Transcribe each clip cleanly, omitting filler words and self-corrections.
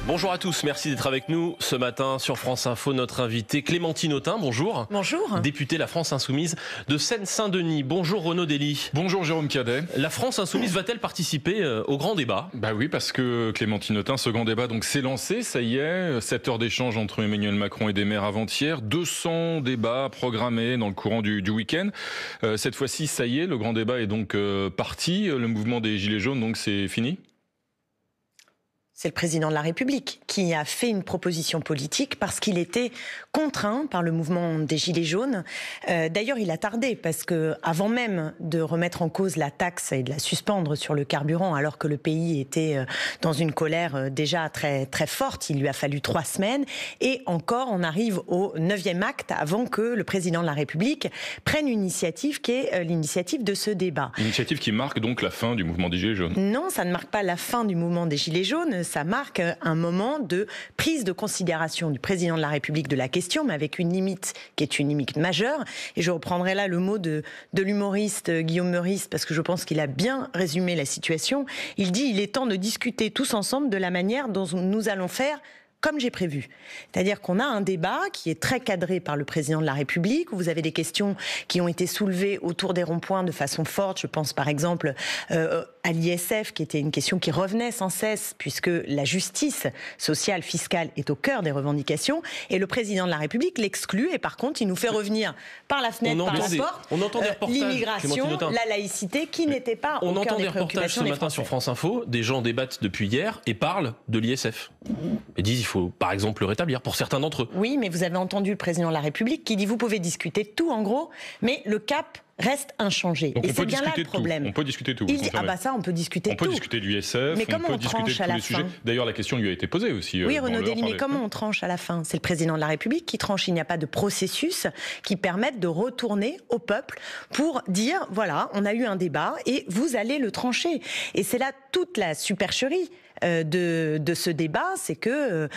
Bonjour à tous, merci d'être avec nous ce matin sur France Info. Notre invitée Clémentine Autain, bonjour. Bonjour. Députée La France Insoumise de Seine-Saint-Denis. Bonjour Renaud Dely. Bonjour Jérôme Cadet. La France Insoumise va-t-elle participer au grand débat ? Bah oui, parce que Clémentine Autain, ce grand débat donc s'est lancé, ça y est, 7 heures d'échange entre Emmanuel Macron et des maires avant-hier, 200 débats programmés dans le courant du week-end. Cette fois-ci, ça y est, le grand débat est donc parti, le mouvement des Gilets jaunes, donc c'est fini ? C'est le président de la République qui a fait une proposition politique parce qu'il était contraint par le mouvement des Gilets jaunes. D'ailleurs, il a tardé parce que, avant même de remettre en cause la taxe et de la suspendre sur le carburant, alors que le pays était dans une colère déjà très, très forte, il lui a fallu 3 semaines. Et encore, on arrive au 9e acte avant que le président de la République prenne une initiative qui est l'initiative de ce débat. Une initiative qui marque donc la fin du mouvement des Gilets jaunes ? Non, ça ne marque pas la fin du mouvement des Gilets jaunes. Ça marque un moment de prise de considération du président de la République de la question, mais avec une limite qui est une limite majeure. Et je reprendrai là le mot de l'humoriste Guillaume Meurice, parce que je pense qu'il a bien résumé la situation. Il dit: il est temps de discuter tous ensemble de la manière dont nous allons faire comme j'ai prévu. C'est-à-dire qu'on a un débat qui est très cadré par le président de la République, où vous avez des questions qui ont été soulevées autour des ronds-points de façon forte. Je pense par exemple à l'ISF, qui était une question qui revenait sans cesse, puisque la justice sociale, fiscale est au cœur des revendications, et le président de la République l'exclut, et par contre il nous fait revenir par la fenêtre, par la porte, l'immigration, la laïcité, qui n'était pas au cœur des préoccupations des Français. On entend des reportages ce matin sur France Info, des gens débattent depuis hier et parlent de l'ISF. Et disent: il faut par exemple le rétablir pour certains d'entre eux. Oui, mais vous avez entendu le président de la République qui dit: vous pouvez discuter de tout en gros, mais le cap reste inchangé. Donc et c'est bien là le problème. On peut discuter de tout. Il dit: ah bah ça, on peut discuter de tout. On peut discuter du ISF, mais comment on peut discuter de tous les sujets. D'ailleurs, la question lui a été posée aussi. Oui, Renaud Dely, mais comment on tranche à la fin ? C'est le président de la République qui tranche. Il n'y a pas de processus qui permette de retourner au peuple pour dire: voilà, on a eu un débat et vous allez le trancher. Et c'est là toute la supercherie de ce débat, c'est que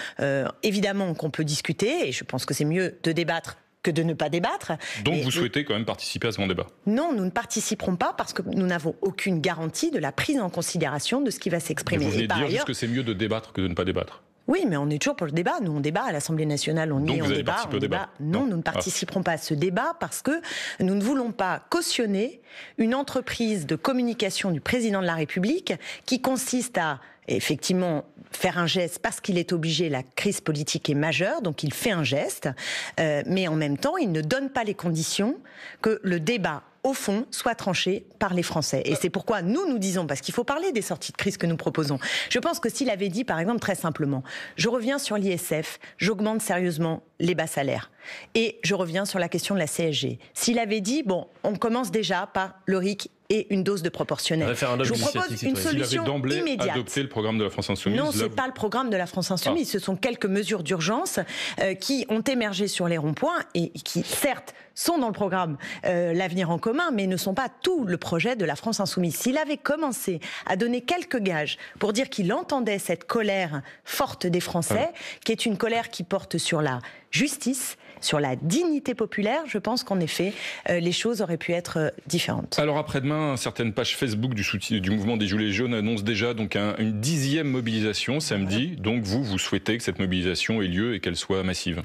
évidemment qu'on peut discuter, et je pense que c'est mieux de débattre que de ne pas débattre. Donc vous souhaitez quand même participer à ce grand débat ? Non, nous ne participerons pas parce que nous n'avons aucune garantie de la prise en considération de ce qui va s'exprimer. Vous venez de dire juste que c'est mieux de débattre que de ne pas débattre. Oui, mais on est toujours pour le débat. Nous, on débat à l'Assemblée nationale, on y est, on débat. Non, nous ne participerons pas à ce débat parce que nous ne voulons pas cautionner une entreprise de communication du président de la République qui consiste à effectivement faire un geste parce qu'il est obligé, la crise politique est majeure, donc il fait un geste, mais en même temps, il ne donne pas les conditions que le débat au fond, soit tranché par les Français. Et c'est pourquoi nous disons, parce qu'il faut parler des sorties de crise que nous proposons. Je pense que s'il avait dit, par exemple, très simplement, je reviens sur l'ISF, j'augmente sérieusement les bas salaires, et je reviens sur la question de la CSG. S'il avait dit, bon, on commence déjà par le RIC et une dose de proportionnelle. Je vous propose une solution immédiate. Adopter le programme de la France Insoumise. Non, c'est pas le programme de la France Insoumise. Ce sont quelques mesures d'urgence qui ont émergé sur les ronds-points et qui, certes, sont dans le programme L'Avenir en commun, mais ne sont pas tout le projet de la France Insoumise. S'il avait commencé à donner quelques gages pour dire qu'il entendait cette colère forte des Français, qui est une colère qui porte sur la justice, sur la dignité populaire, je pense qu'en effet, les choses auraient pu être différentes. Alors après-demain, certaines pages Facebook du mouvement des Gilets jaunes annoncent déjà donc une 10e mobilisation samedi. Donc vous souhaitez que cette mobilisation ait lieu et qu'elle soit massive ?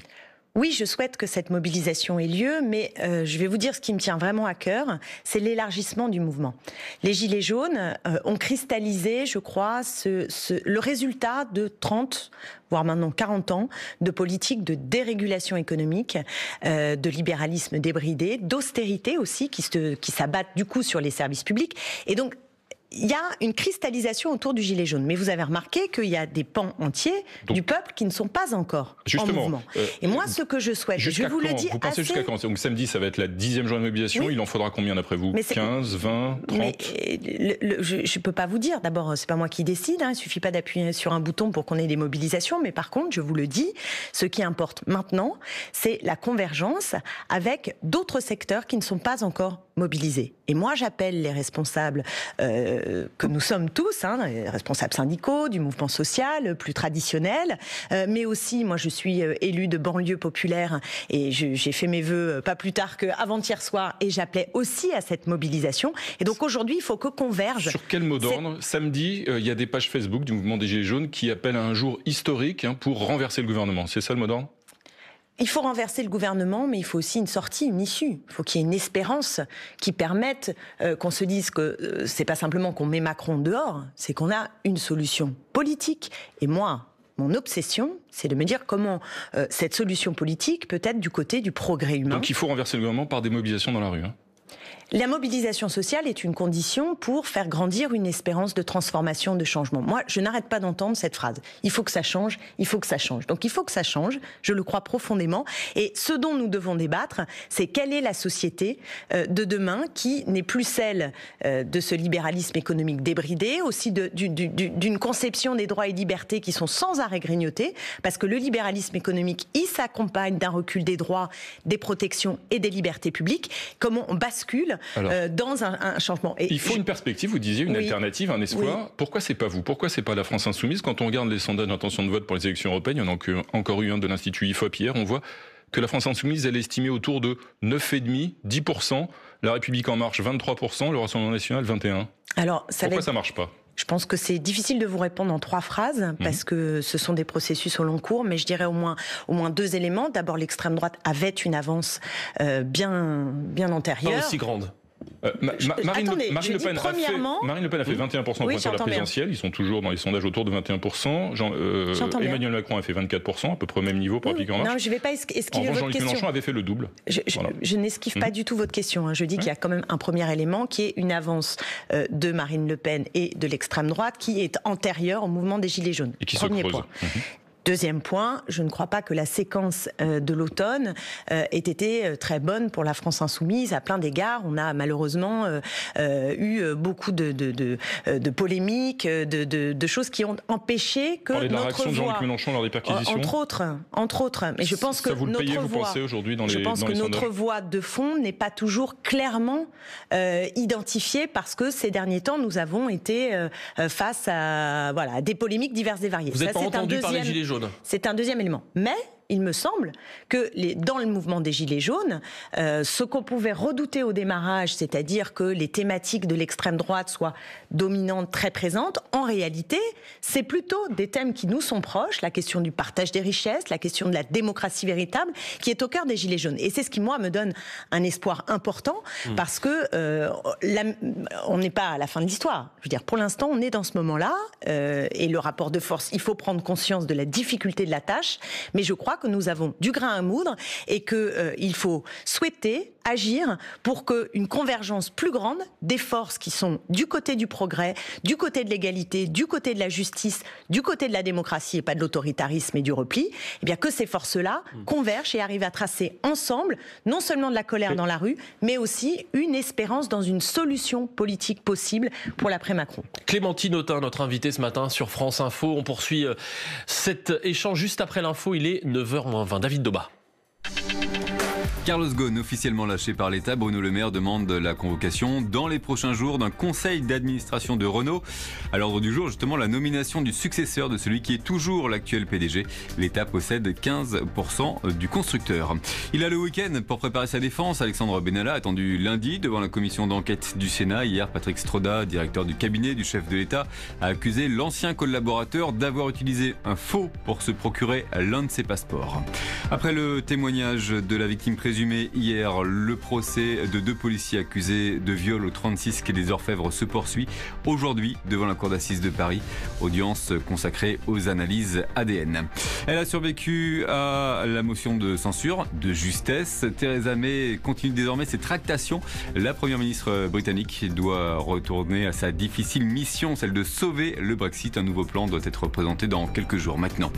Oui, je souhaite que cette mobilisation ait lieu, mais je vais vous dire ce qui me tient vraiment à cœur, c'est l'élargissement du mouvement. Les Gilets jaunes ont cristallisé, je crois, le résultat de 30, voire maintenant 40 ans, de politique de dérégulation économique, de libéralisme débridé, d'austérité aussi, qui s'abattent du coup sur les services publics. Et donc, il y a une cristallisation autour du gilet jaune. Mais vous avez remarqué qu'il y a des pans entiers du peuple qui ne sont pas encore en mouvement. Et moi, ce que je souhaite, je vous le dis, vous pensez jusqu'à quand ? Donc samedi, ça va être la 10e journée de mobilisation. Oui. Il en faudra combien d'après vous ? 15, 20, 30 ? Je ne peux pas vous dire. D'abord, c'est pas moi qui décide. Il suffit pas d'appuyer sur un bouton pour qu'on ait des mobilisations. Mais par contre, je vous le dis, ce qui importe maintenant, c'est la convergence avec d'autres secteurs qui ne sont pas encore mobiliser. Et moi, j'appelle les responsables que nous sommes tous, les responsables syndicaux, du mouvement social, plus traditionnel, mais aussi, moi, je suis élue de banlieue populaire et j'ai fait mes vœux pas plus tard qu'avant-hier soir et j'appelais aussi à cette mobilisation. Et donc aujourd'hui, il faut que converge. Sur quel mot d'ordre ? Samedi, il y a des pages Facebook du mouvement des Gilets jaunes qui appellent à un jour historique pour renverser le gouvernement. C'est ça le mot d'ordre ? Il faut renverser le gouvernement, mais il faut aussi une sortie, une issue. Il faut qu'il y ait une espérance qui permette qu'on se dise que c'est pas simplement qu'on met Macron dehors, c'est qu'on a une solution politique. Et moi, mon obsession, c'est de me dire comment cette solution politique peut être du côté du progrès humain. Donc il faut renverser le gouvernement par des mobilisations dans la rue. La mobilisation sociale est une condition pour faire grandir une espérance de transformation, de changement. Moi, je n'arrête pas d'entendre cette phrase. Il faut que ça change, il faut que ça change. Donc il faut que ça change, je le crois profondément. Et ce dont nous devons débattre, c'est quelle est la société de demain qui n'est plus celle de ce libéralisme économique débridé, aussi d'une conception des droits et libertés qui sont sans arrêt grignotés, parce que le libéralisme économique, il s'accompagne d'un recul des droits, des protections et des libertés publiques. Comment on bascule dans un changement. Et il faut une perspective, vous disiez, une alternative, un espoir. Oui. Pourquoi c'est pas vous ? Pourquoi c'est pas la France insoumise ? Quand on regarde les sondages d'intention de vote pour les élections européennes, il y en a encore eu un de l'Institut IFOP hier, on voit que la France insoumise, elle est estimée autour de 9,5%, 10%, la République en marche 23%, le Rassemblement national 21%. Alors, pourquoi ça marche pas ? Je pense que c'est difficile de vous répondre en 3 phrases, parce que ce sont des processus au long cours, mais je dirais au moins 2 éléments. D'abord, l'extrême droite avait une avance bien antérieure. Pas aussi grande. Marine Le Pen a fait 21% au point de la présidentielle. Ils sont toujours dans les sondages autour de 21%. Emmanuel Macron a fait 24%, à peu près au même niveau pour République en marche. Non, je ne vais pas esquiver votre question. Jean-Luc Mélenchon avait fait le double. Je n'esquive pas du tout votre question. Je dis qu'il y a quand même un premier élément qui est une avance de Marine Le Pen et de l'extrême droite qui est antérieure au mouvement des Gilets jaunes. Et qui premier se creuse. Point. Deuxième point, je ne crois pas que la séquence de l'automne ait été très bonne pour la France insoumise. À plein d'égards, on a malheureusement eu beaucoup de polémiques, de choses qui ont empêché que notre voix... de la réaction de Jean-Luc Mélenchon lors des perquisitions. Entre autres. Mais je pense que notre voix de fond n'est pas toujours clairement identifiée parce que ces derniers temps, nous avons été face à des polémiques diverses et variées. Vous n'êtes pas entendu par les Gilets jaunes. C'est un deuxième élément. Mais il me semble que dans le mouvement des Gilets jaunes, ce qu'on pouvait redouter au démarrage, c'est-à-dire que les thématiques de l'extrême droite soient dominantes, très présentes, en réalité, c'est plutôt des thèmes qui nous sont proches, la question du partage des richesses, la question de la démocratie véritable, qui est au cœur des Gilets jaunes. Et c'est ce qui, moi, me donne un espoir important, parce que on n'est pas à la fin de l'histoire. Je veux dire, pour l'instant, on est dans ce moment-là, et le rapport de force, il faut prendre conscience de la difficulté de la tâche, mais je crois que nous avons du grain à moudre et qu'il faut souhaiter agir pour qu'une convergence plus grande des forces qui sont du côté du progrès, du côté de l'égalité, du côté de la justice, du côté de la démocratie et pas de l'autoritarisme et du repli, eh bien que ces forces-là convergent et arrivent à tracer ensemble non seulement de la colère dans la rue, mais aussi une espérance dans une solution politique possible pour l'après-Macron. Clémentine Autain, notre invitée ce matin sur France Info. On poursuit cet échange juste après l'info. Il est 9h20. David Doba. Carlos Ghosn, officiellement lâché par l'État, Bruno Le Maire demande la convocation dans les prochains jours d'un conseil d'administration de Renault. À l'ordre du jour, justement, la nomination du successeur de celui qui est toujours l'actuel PDG. L'État possède 15% du constructeur. Il a le week-end pour préparer sa défense. Alexandre Benalla attendu lundi devant la commission d'enquête du Sénat. Hier, Patrick Stroda, directeur du cabinet du chef de l'État, a accusé l'ancien collaborateur d'avoir utilisé un faux pour se procurer l'un de ses passeports. Après le témoignage de la victime présumée hier, le procès de 2 policiers accusés de viol au 36 quai des Orfèvres se poursuit aujourd'hui devant la cour d'assises de Paris. Audience consacrée aux analyses ADN. Elle a survécu à la motion de censure de justesse. Theresa May continue désormais ses tractations. La première ministre britannique doit retourner à sa difficile mission, celle de sauver le Brexit. Un nouveau plan doit être présenté dans quelques jours maintenant.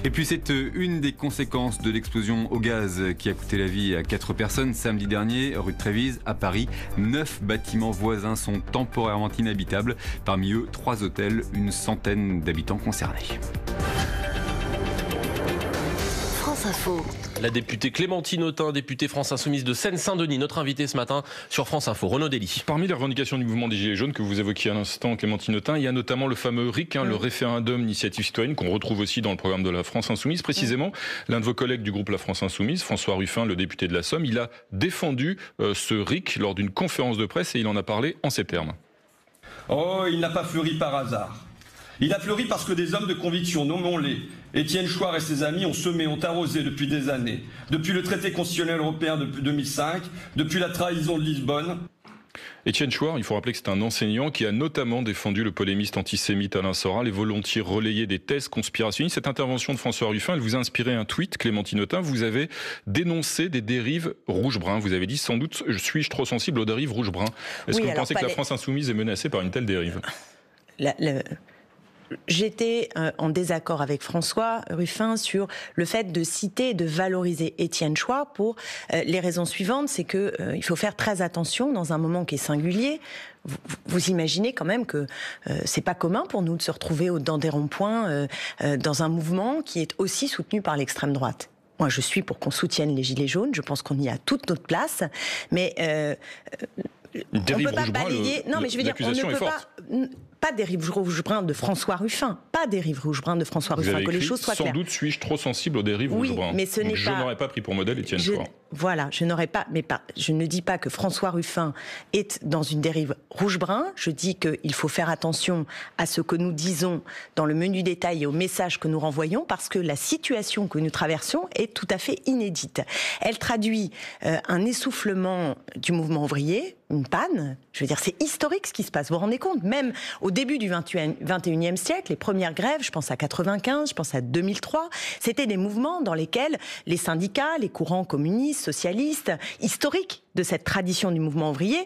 Et puis c'est une des conséquences de l'explosion au gaz qui a coûté la vie à 4 personnes samedi dernier, rue de Trévise, à Paris. 9 bâtiments voisins sont temporairement inhabitables. Parmi eux, 3 hôtels, une centaine d'habitants concernés. France Info. La députée Clémentine Autain, députée France Insoumise de Seine-Saint-Denis, notre invitée ce matin sur France Info. Renaud Dely. Parmi les revendications du mouvement des Gilets jaunes que vous évoquiez à l'instant, Clémentine Autain, il y a notamment le fameux RIC, le référendum initiative citoyenne, qu'on retrouve aussi dans le programme de la France Insoumise. Précisément, l'un de vos collègues du groupe La France Insoumise, François Ruffin, le député de la Somme, il a défendu ce RIC lors d'une conférence de presse et il en a parlé en ces termes. Oh, il n'a pas fleuri par hasard. Il a fleuri parce que des hommes de conviction, nommons-les, Étienne Chouard et ses amis ont semé, ont arrosé depuis des années, depuis le traité constitutionnel européen depuis 2005, depuis la trahison de Lisbonne. Étienne Chouard, il faut rappeler que c'est un enseignant qui a notamment défendu le polémiste antisémite Alain Soral et volontiers relayé des thèses conspirationnistes. Cette intervention de François Ruffin, elle vous a inspiré un tweet, Clémentine Autain. Vous avez dénoncé des dérives rouge-brun. Vous avez dit, sans doute, suis-je trop sensible aux dérives rouge-brun. Est-ce que vous pensez que la France Insoumise est menacée par une telle dérive ? J'étais en désaccord avec François Ruffin sur le fait de citer et de valoriser Étienne Chouard pour les raisons suivantes. C'est que il faut faire très attention dans un moment qui est singulier. Vous imaginez quand même que c'est pas commun pour nous de se retrouver dans des ronds-points dans un mouvement qui est aussi soutenu par l'extrême droite. Moi, je suis pour qu'on soutienne les Gilets jaunes. Je pense qu'on y a toute notre place. Mais on ne peut pas balayer. Non, mais je veux dire, on ne peut pas dérive rouge-brun de François Ruffin. Pas dérive rouge-brun de François Ruffin, que les choses soient claires. Sans doute suis-je trop sensible aux dérives rouge-brun. Mais ce n'est pas... Je n'aurais pas pris pour modèle Étienne Chouard. Voilà, je ne dis pas que François Ruffin est dans une dérive rouge-brun. Je dis qu'il faut faire attention à ce que nous disons dans le menu détail et au message que nous renvoyons, parce que la situation que nous traversons est tout à fait inédite. Elle traduit un essoufflement du mouvement ouvrier, une panne. Je veux dire, c'est historique ce qui se passe. Vous vous rendez compte, même au début du 21e siècle, les premières grèves, je pense à 95, je pense à 2003, c'était des mouvements dans lesquels les syndicats, les courants communistes, socialistes, historiques de cette tradition du mouvement ouvrier,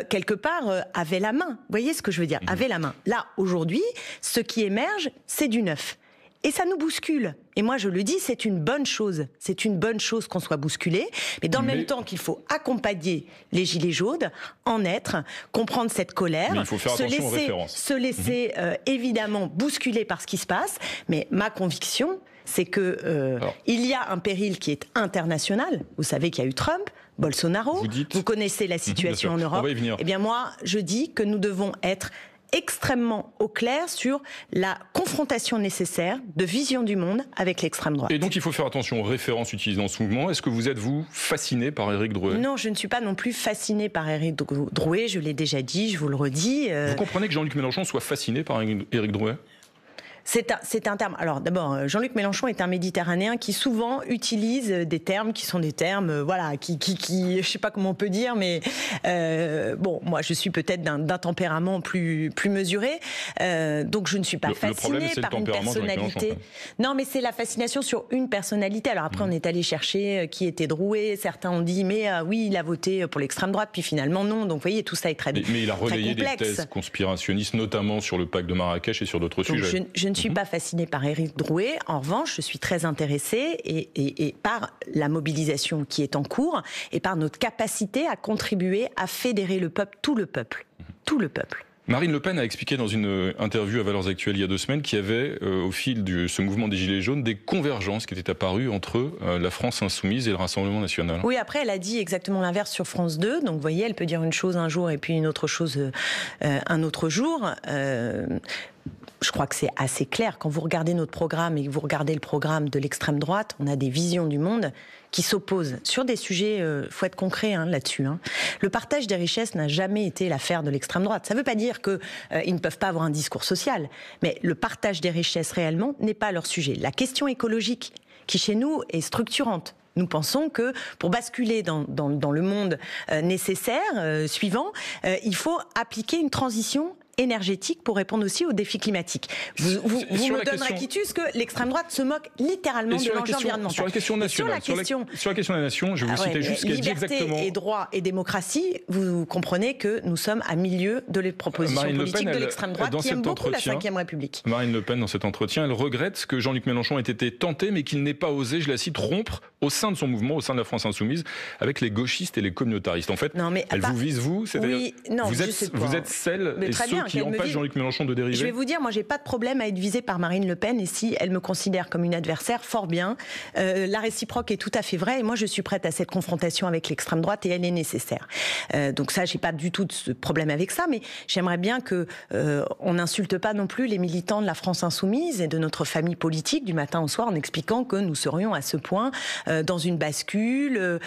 quelque part, avaient la main. Vous voyez ce que je veux dire ? Avaient la main. Là, aujourd'hui, ce qui émerge, c'est du neuf. Et ça nous bouscule. Et moi, je le dis, c'est une bonne chose. C'est une bonne chose qu'on soit bousculé. Mais dans le même temps qu'il faut accompagner les Gilets jaunes, en être, comprendre cette colère, mais il faut faire attention aux références. Se laisser évidemment bousculer par ce qui se passe. Mais ma conviction, c'est que il y a un péril qui est international. Vous savez qu'il y a eu Trump, Bolsonaro. Vous connaissez la situation en Europe. Eh bien moi, je dis que nous devons être extrêmement au clair sur la confrontation nécessaire de vision du monde avec l'extrême droite. Et donc il faut faire attention aux références utilisées dans ce mouvement. Est-ce que vous êtes, vous, fasciné par Éric Drouet ? Non, je ne suis pas non plus fasciné par Éric Drouet, je l'ai déjà dit, je vous le redis. Vous comprenez que Jean-Luc Mélenchon soit fasciné par Éric Drouet ? C'est un terme. Alors d'abord, Jean-Luc Mélenchon est un Méditerranéen qui souvent utilise des termes qui sont des termes, voilà, qui je sais pas comment on peut dire, mais bon, moi je suis peut-être d'un tempérament plus mesuré, donc je ne suis pas fascinée par une personnalité. Non, mais c'est la fascination sur une personnalité. Alors après, on est allé chercher qui était Drouet. Certains ont dit, mais oui, il a voté pour l'extrême droite, puis finalement non. Donc vous voyez, tout ça est très complexe. Mais il a relayé des thèses conspirationnistes, notamment sur le pacte de Marrakech et sur d'autres sujets. Je ne suis pas fascinée par Éric Drouet. En revanche, je suis très intéressée et par la mobilisation qui est en cours et par notre capacité à contribuer à fédérer le peuple, tout le peuple. Marine Le Pen a expliqué dans une interview à Valeurs Actuelles il y a 2 semaines qu'il y avait, au fil de ce mouvement des Gilets jaunes, des convergences qui étaient apparues entre la France Insoumise et le Rassemblement National. Oui, après, elle a dit exactement l'inverse sur France 2. Donc, vous voyez, elle peut dire une chose un jour et puis une autre chose un autre jour. Je crois que c'est assez clair. Quand vous regardez notre programme et que vous regardez le programme de l'extrême droite, on a des visions du monde qui s'opposent sur des sujets, faut être concret là-dessus. Le partage des richesses n'a jamais été l'affaire de l'extrême droite. Ça ne veut pas dire qu'ils ne peuvent pas avoir un discours social, mais le partage des richesses réellement n'est pas leur sujet. La question écologique, qui chez nous est structurante. Nous pensons que pour basculer dans le monde nécessaire, suivant, il faut appliquer une transition énergétique pour répondre aussi aux défis climatiques. Vous me donnerez quitus que l'extrême droite se moque littéralement de l'enjeu environnemental. Sur la question nationale, sur la question de la nation, je vais vous citer juste ce qu'elle dit exactement. Liberté et droit et démocratie, vous comprenez que nous sommes à milieu de les propositions politiques de l'extrême droite qui aime beaucoup la Ve République. Marine Le Pen, dans cet entretien, elle regrette que Jean-Luc Mélenchon ait été tenté, mais qu'il n'ait pas osé, je la cite, rompre au sein de son mouvement, au sein de la France Insoumise, avec les gauchistes et les communautaristes. En fait, elle vous vise, vous, c'est-à-dire vous êtes celle et ceux qui empêchent Jean-Luc Mélenchon de dériver. Je vais vous dire, moi, j'ai pas de problème à être visée par Marine Le Pen, et si elle me considère comme une adversaire, fort bien. La réciproque est tout à fait vraie, et moi, je suis prête à cette confrontation avec l'extrême droite, et elle est nécessaire. Donc ça, j'ai pas du tout de problème avec ça, mais j'aimerais bien que on n'insulte pas non plus les militants de la France Insoumise et de notre famille politique du matin au soir en expliquant que nous serions à ce point dans une bascule,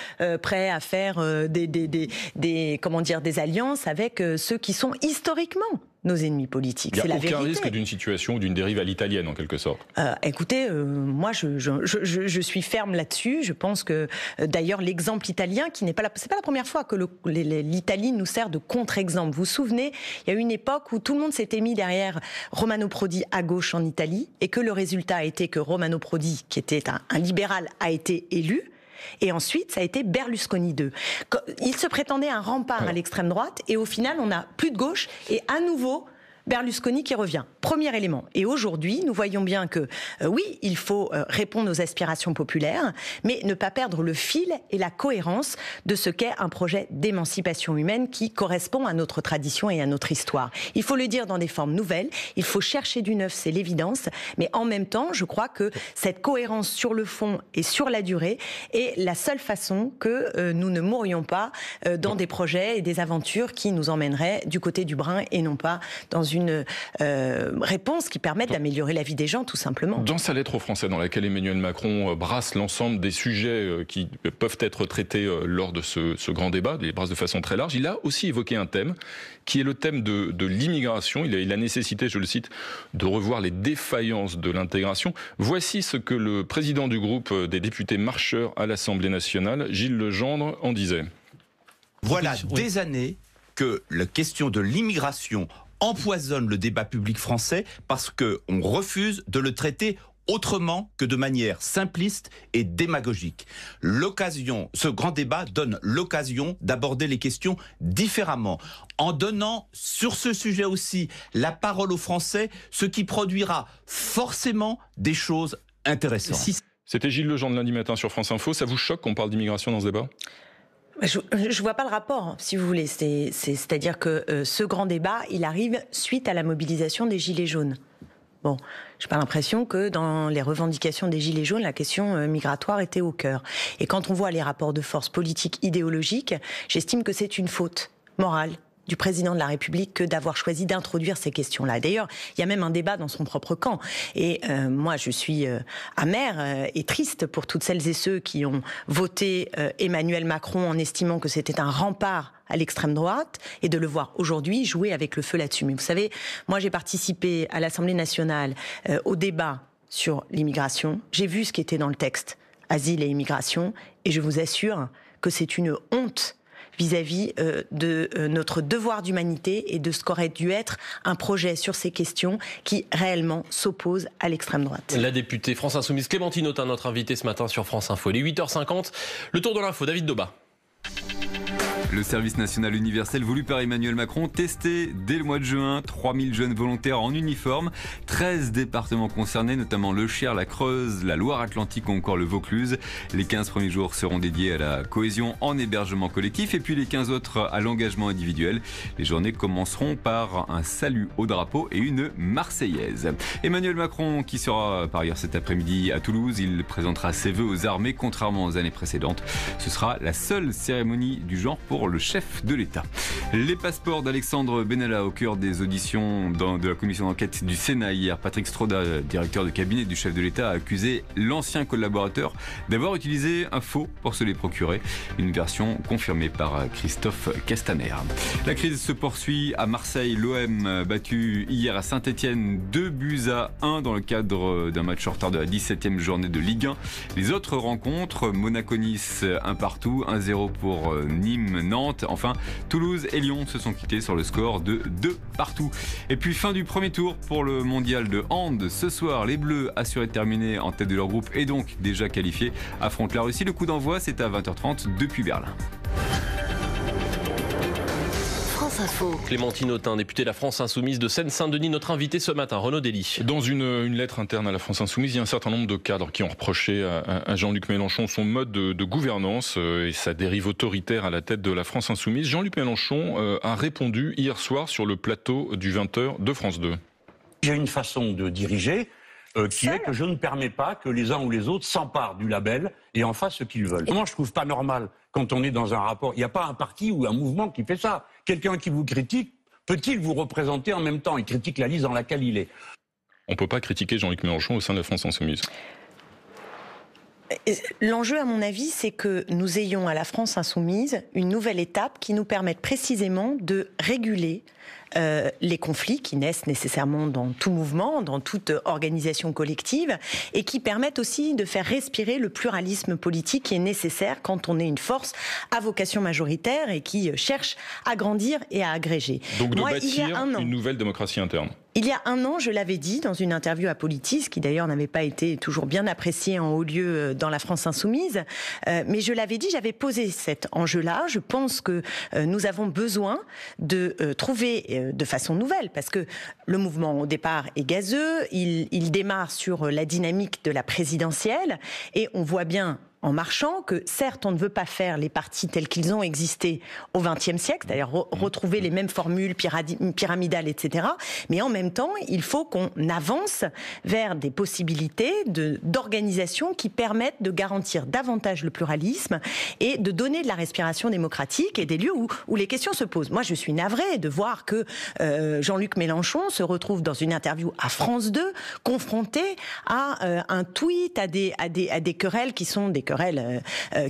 prêts à faire des alliances avec ceux qui sont historiquement nos ennemis politiques. Il n'y a aucun risque d'une situation ou d'une dérive à l'italienne, en quelque sorte. Écoutez, moi, je suis ferme là-dessus. Je pense que, d'ailleurs, l'exemple italien, c'est pas la première fois que l'Italie nous sert de contre-exemple. Vous vous souvenez, il y a eu une époque où tout le monde s'était mis derrière Romano Prodi à gauche en Italie, et que le résultat a été que Romano Prodi, qui était un libéral, a été élu. Et ensuite, ça a été Berlusconi II. Il se prétendait un rempart à l'extrême droite, et au final, on n'a plus de gauche, et à nouveau Berlusconi qui revient. Premier élément. Et aujourd'hui, nous voyons bien que, oui, il faut répondre aux aspirations populaires, mais ne pas perdre le fil et la cohérence de ce qu'est un projet d'émancipation humaine qui correspond à notre tradition et à notre histoire. Il faut le dire dans des formes nouvelles, il faut chercher du neuf, c'est l'évidence, mais en même temps, je crois que cette cohérence sur le fond et sur la durée est la seule façon que nous ne mourions pas dans des projets et des aventures qui nous emmèneraient du côté du Brin et non pas dans une réponse qui permette d'améliorer la vie des gens, tout simplement. Dans sa lettre aux Français, dans laquelle Emmanuel Macron brasse l'ensemble des sujets qui peuvent être traités lors de ce grand débat, les brasse de façon très large, il a aussi évoqué un thème qui est le thème de l'immigration. Il a nécessité, je le cite, de revoir les défaillances de l'intégration. Voici ce que le président du groupe des députés marcheurs à l'Assemblée nationale, Gilles Legendre, en disait. Voilà des années que la question de l'immigration empoisonne le débat public français parce qu'on refuse de le traiter autrement que de manière simpliste et démagogique. Ce grand débat donne l'occasion d'aborder les questions différemment, en donnant sur ce sujet aussi la parole aux Français, ce qui produira forcément des choses intéressantes. C'était Gilles Legendre lundi matin sur France Info. Ça vous choque qu'on parle d'immigration dans ce débat ? Je vois pas le rapport, si vous voulez. C'est-à-dire que ce grand débat, il arrive suite à la mobilisation des Gilets jaunes. Bon, j'ai pas l'impression que dans les revendications des Gilets jaunes, la question migratoire était au cœur. Et quand on voit les rapports de force politiques, idéologiques, j'estime que c'est une faute morale du président de la République que d'avoir choisi d'introduire ces questions-là. D'ailleurs, il y a même un débat dans son propre camp. Et moi, je suis amère et triste pour toutes celles et ceux qui ont voté Emmanuel Macron en estimant que c'était un rempart à l'extrême droite, et de le voir aujourd'hui jouer avec le feu là-dessus. Mais vous savez, moi j'ai participé à l'Assemblée nationale au débat sur l'immigration. J'ai vu ce qui était dans le texte, asile et immigration, et je vous assure que c'est une honte vis-à-vis de notre devoir d'humanité et de ce qu'aurait dû être un projet sur ces questions qui réellement s'oppose à l'extrême droite. La députée France Insoumise Clémentine Autain, notre invitée ce matin sur France Info. Il est 8h50, le tour de l'info, David Doba. Le service national universel voulu par Emmanuel Macron, testé dès le mois de juin, 3000 jeunes volontaires en uniforme, 13 départements concernés, notamment le Cher, la Creuse, la Loire-Atlantique ou encore le Vaucluse. Les 15 premiers jours seront dédiés à la cohésion en hébergement collectif et puis les 15 autres à l'engagement individuel. Les journées commenceront par un salut au drapeau et une Marseillaise. Emmanuel Macron qui sera par ailleurs cet après-midi à Toulouse, il présentera ses vœux aux armées contrairement aux années précédentes. Ce sera la seule cérémonie du genre pour le chef de l'État. Les passeports d'Alexandre Benalla au cœur des auditions de la commission d'enquête du Sénat hier. Patrick Stroda, directeur de cabinet du chef de l'État, a accusé l'ancien collaborateur d'avoir utilisé un faux pour se les procurer. Une version confirmée par Christophe Castaner. La crise se poursuit à Marseille. L'OM battu hier à Saint-Etienne 2-1 dans le cadre d'un match en retard de la 17e journée de Ligue 1. Les autres rencontres, Monaco-Nice 1-1, 1-0 pour Nîmes-Nantes. Enfin, Toulouse et Lyon se sont quittés sur le score de 2-2. Et puis fin du premier tour pour le mondial de hand. Ce soir, les Bleus, assurés de terminer en tête de leur groupe et donc déjà qualifiés, affrontent la Russie. Le coup d'envoi, c'est à 20h30 depuis Berlin. France France Info. Clémentine Autain, députée de la France Insoumise de Seine-Saint-Denis, notre invité ce matin, Renaud Dely. Dans une lettre interne à la France Insoumise, il y a un certain nombre de cadres qui ont reproché à Jean-Luc Mélenchon son mode de gouvernance et sa dérive autoritaire à la tête de la France Insoumise. Jean-Luc Mélenchon a répondu hier soir sur le plateau du 20h de France 2. J'ai une façon de diriger qui est que je ne permets pas que les uns ou les autres s'emparent du label et en fassent ce qu'ils veulent. Moi, je trouve pas normal quand on est dans un rapport. Il n'y a pas un parti ou un mouvement qui fait ça. Quelqu'un qui vous critique, peut-il vous représenter en même temps? Il critique la liste dans laquelle il est. On ne peut pas critiquer Jean-Luc Mélenchon au sein de la France Insoumise. L'enjeu, à mon avis, c'est que nous ayons à la France Insoumise une nouvelle étape qui nous permette précisément de réguler les conflits qui naissent nécessairement dans tout mouvement, dans toute organisation collective, et qui permettent aussi de faire respirer le pluralisme politique qui est nécessaire quand on est une force à vocation majoritaire et qui cherche à grandir et à agréger. Donc de bâtir une nouvelle démocratie interne. Il y a un an, je l'avais dit dans une interview à Politis, qui d'ailleurs n'avait pas été toujours bien appréciée en haut lieu dans la France Insoumise, mais je l'avais dit, j'avais posé cet enjeu-là. Je pense que nous avons besoin de trouver de façon nouvelle, parce que le mouvement au départ est gazeux, il démarre sur la dynamique de la présidentielle, et on voit bien en marchant que, certes, on ne veut pas faire les partis tels qu'ils ont existé au XXe siècle, c'est-à-dire retrouver les mêmes formules pyramidales, etc. Mais en même temps, il faut qu'on avance vers des possibilités d'organisation qui permettent de garantir davantage le pluralisme et de donner de la respiration démocratique et des lieux où les questions se posent. Moi, je suis navrée de voir que Jean-Luc Mélenchon se retrouve dans une interview à France 2, confronté à un tweet, à des querelles qui sont des querelles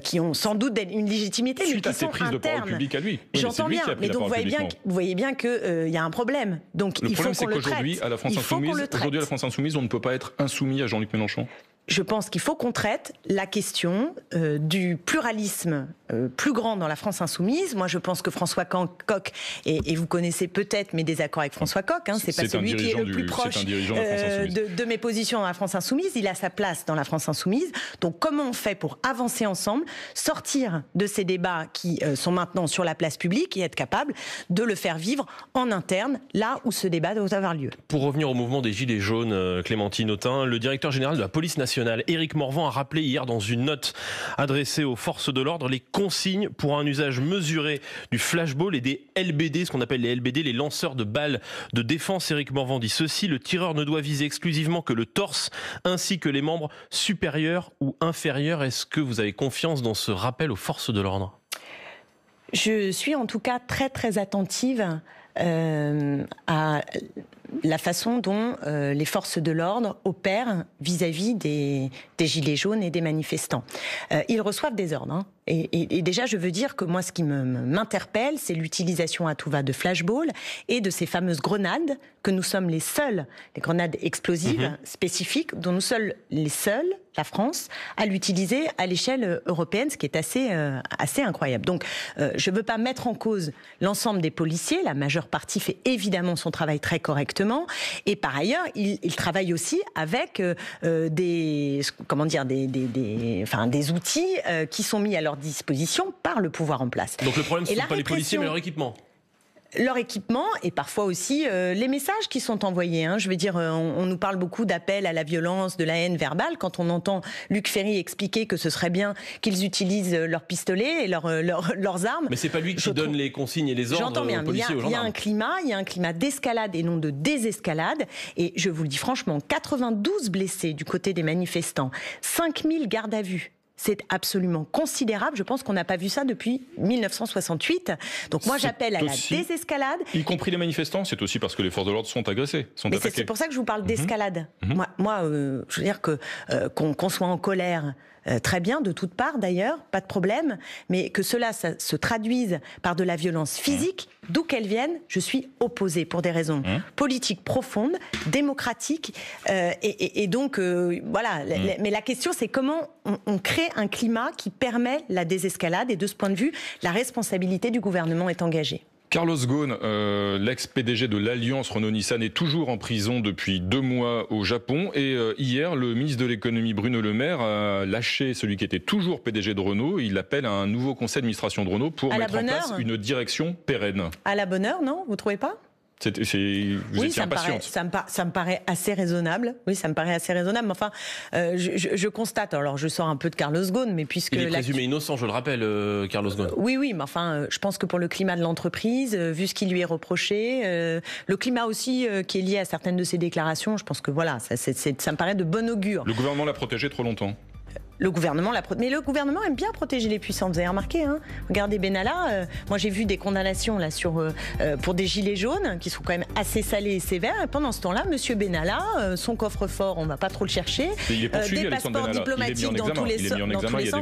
qui ont sans doute une légitimité, mais qui sont internes. De parole publique à lui. Oui, j'entends bien, mais donc vous voyez bien qu'il y a un problème. Donc le il problème, faut qu'on le traite. Aujourd'hui, à la France Insoumise, on ne peut pas être insoumis à Jean-Luc Mélenchon. Je pense qu'il faut qu'on traite la question du pluralisme plus grand dans la France Insoumise. Moi, je pense que François Coq, et vous connaissez peut-être mes désaccords avec François Coq, hein, c'est pas celui qui est le plus proche de mes positions dans la France Insoumise. Il a sa place dans la France Insoumise. Donc, comment on fait pour avancer ensemble, sortir de ces débats qui sont maintenant sur la place publique et être capable de le faire vivre en interne, là où ce débat doit avoir lieu. Pour revenir au mouvement des Gilets jaunes, Clémentine Autain, le directeur général de la police nationale, Éric Morvan, a rappelé hier dans une note adressée aux forces de l'ordre les consignes pour un usage mesuré du flashball et des LBD, ce qu'on appelle les LBD, les lanceurs de balles de défense. Éric Morvan dit ceci: le tireur ne doit viser exclusivement que le torse ainsi que les membres supérieurs ou inférieurs. Est-ce que vous avez confiance dans ce rappel aux forces de l'ordre? Je suis en tout cas très très attentive à la façon dont les forces de l'ordre opèrent vis-à-vis des gilets jaunes et des manifestants. Ils reçoivent des ordres, hein. Et déjà, je veux dire que moi, ce qui m'interpelle, c'est l'utilisation à tout va de flashball et de ces fameuses grenades que nous sommes les grenades explosives spécifiques, dont nous sommes les seuls, la France, à l'utiliser à l'échelle européenne, ce qui est assez incroyable. Donc, je ne veux pas mettre en cause l'ensemble des policiers. La majeure partie fait évidemment son travail très correctement. Et par ailleurs, ils travaillent aussi avec des outils qui sont mis à leur disposition par le pouvoir en place. Donc le problème, ce ne sont pas les policiers, mais leur équipement. Leur équipement et parfois aussi les messages qui sont envoyés. Hein. Je veux dire, on nous parle beaucoup d'appels à la violence, de la haine verbale. Quand on entend Luc Ferry expliquer que ce serait bien qu'ils utilisent leurs pistolets et leurs armes. Mais c'est pas lui qui donne les consignes et les ordres aux policiers, aux gendarmes. Il y a un climat d'escalade et non de désescalade. Et je vous le dis franchement, 92 blessés du côté des manifestants, 5000 gardes à vue. C'est absolument considérable. Je pense qu'on n'a pas vu ça depuis 1968. Donc moi, j'appelle à la désescalade. Y compris les manifestants, c'est aussi parce que les forces de l'ordre sont agressées, sont attaquées. C'est pour ça que je vous parle d'escalade. Moi, je veux dire qu'on soit en colère, très bien, de toutes parts d'ailleurs, pas de problème, mais que cela se traduise par de la violence physique, d'où qu'elle vienne, je suis opposée pour des raisons politiques profondes, démocratiques, et donc voilà. Mais la question, c'est comment on crée un climat qui permet la désescalade, et de ce point de vue, la responsabilité du gouvernement est engagée. Carlos Ghosn, l'ex-PDG de l'Alliance Renault-Nissan, est toujours en prison depuis 2 mois au Japon. Et hier, le ministre de l'économie Bruno Le Maire a lâché celui qui était toujours PDG de Renault. Il appelle à un nouveau conseil d'administration de Renault pour mettre en place une direction pérenne. À la bonne heure, non? Vous trouvez pas? Vous étiez impatiente. Ça me paraît assez raisonnable. Oui, ça me paraît assez raisonnable. Mais enfin, je constate. Alors, je sors un peu de Carlos Ghosn, mais puisque il est présumé innocent, je le rappelle, Carlos Ghosn. Oui, mais enfin, je pense que pour le climat de l'entreprise, vu ce qui lui est reproché, le climat aussi qui est lié à certaines de ses déclarations, je pense que voilà, ça me paraît de bon augure. Le gouvernement l'a protégé trop longtemps. Le gouvernement mais le gouvernement aime bien protéger les puissants. Vous avez remarqué, hein? Regardez Benalla. Moi, j'ai vu des condamnations là pour des gilets jaunes qui sont quand même assez salées et sévères. Et pendant ce temps-là, Monsieur Benalla, son coffre-fort, on va pas trop le chercher. Il est poursuivi, des passeports diplomatiques dans tous les sens.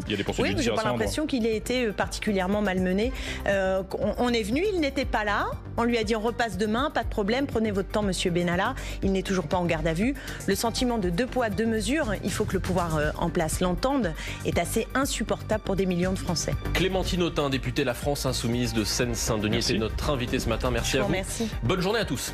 Il y a des poursuites. Oui, mais j'ai pas l'impression qu'il ait été particulièrement malmené. On est venu, il n'était pas là. On lui a dit on repasse demain, pas de problème, prenez votre temps, Monsieur Benalla. Il n'est toujours pas en garde à vue. Le sentiment de 2 poids 2 mesures, il faut que le pouvoir en place l'entende, est assez insupportable pour des millions de Français. Clémentine Autain, députée La France Insoumise de Seine-Saint-Denis, était notre invitée ce matin. Merci à vous. Merci. Bonne journée à tous.